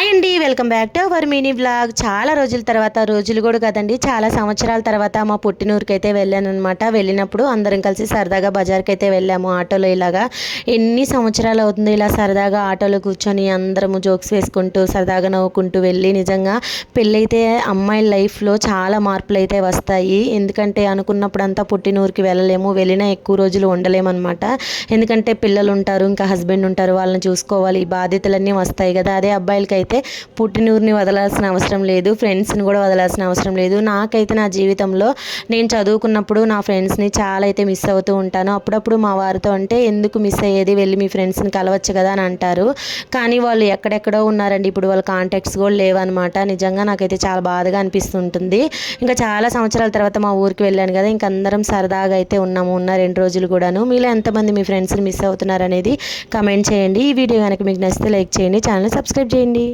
Hi అండి, welcome back to our mini blog. చాలా రోజుల తర్వాత, రోజులు కూడా కదండి, చాలా సంవత్సరాల తర్వాత మా పుట్టినూరుకి అయితే వెళ్ళాను అనమాట. వెళ్ళినప్పుడు అందరం కలిసి సరదాగా బజార్కి అయితే వెళ్ళాము ఆటోలో. ఇలాగా ఎన్ని సంవత్సరాలు అవుతుంది ఇలా సరదాగా ఆటోలో కూర్చొని అందరము జోక్స్ వేసుకుంటూ సరదాగా నవ్వుకుంటూ వెళ్ళి. నిజంగా పెళ్ళైతే అమ్మాయిల లైఫ్లో చాలా మార్పులు అయితే వస్తాయి. ఎందుకంటే అనుకున్నప్పుడు అంతా పుట్టినూరుకి వెళ్ళలేము, వెళ్ళినా ఎక్కువ రోజులు ఉండలేము అనమాట. ఎందుకంటే పిల్లలు ఉంటారు, ఇంకా హస్బెండ్ ఉంటారు, వాళ్ళని చూసుకోవాలి, ఈ బాధ్యతలన్నీ వస్తాయి కదా. అదే అబ్బాయిలకి అయితే పుట్టినూరిని వదలాల్సిన అవసరం లేదు, ఫ్రెండ్స్ని కూడా వదలాల్సిన అవసరం లేదు. నాకైతే నా జీవితంలో నేను చదువుకున్నప్పుడు నా ఫ్రెండ్స్ని చాలా అయితే మిస్ అవుతూ ఉంటాను. అప్పుడప్పుడు మా వారితో అంటే ఎందుకు మిస్ అయ్యేది, వెళ్ళి మీ ఫ్రెండ్స్ని కలవచ్చు కదా అని అంటారు. కానీ వాళ్ళు ఎక్కడెక్కడో ఉన్నారండి, ఇప్పుడు వాళ్ళ కాంటాక్ట్స్ కూడా లేవన్నమాట. నిజంగా నాకైతే చాలా బాధగా అనిపిస్తుంటుంది. ఇంకా చాలా సంవత్సరాల తర్వాత మా ఊరికి వెళ్ళాను కదా, ఇంక అందరం సరదాగా అయితే ఉన్నాము, ఉన్న 2 రోజులు కూడాను. మీలో ఎంతమంది మీ ఫ్రెండ్స్ని మిస్ అవుతున్నారు అనేది కమెంట్ చేయండి. ఈ వీడియో కనుక మీకు నచ్చితే లైక్ చేయండి, ఛానల్ సబ్స్క్రైబ్ చేయండి.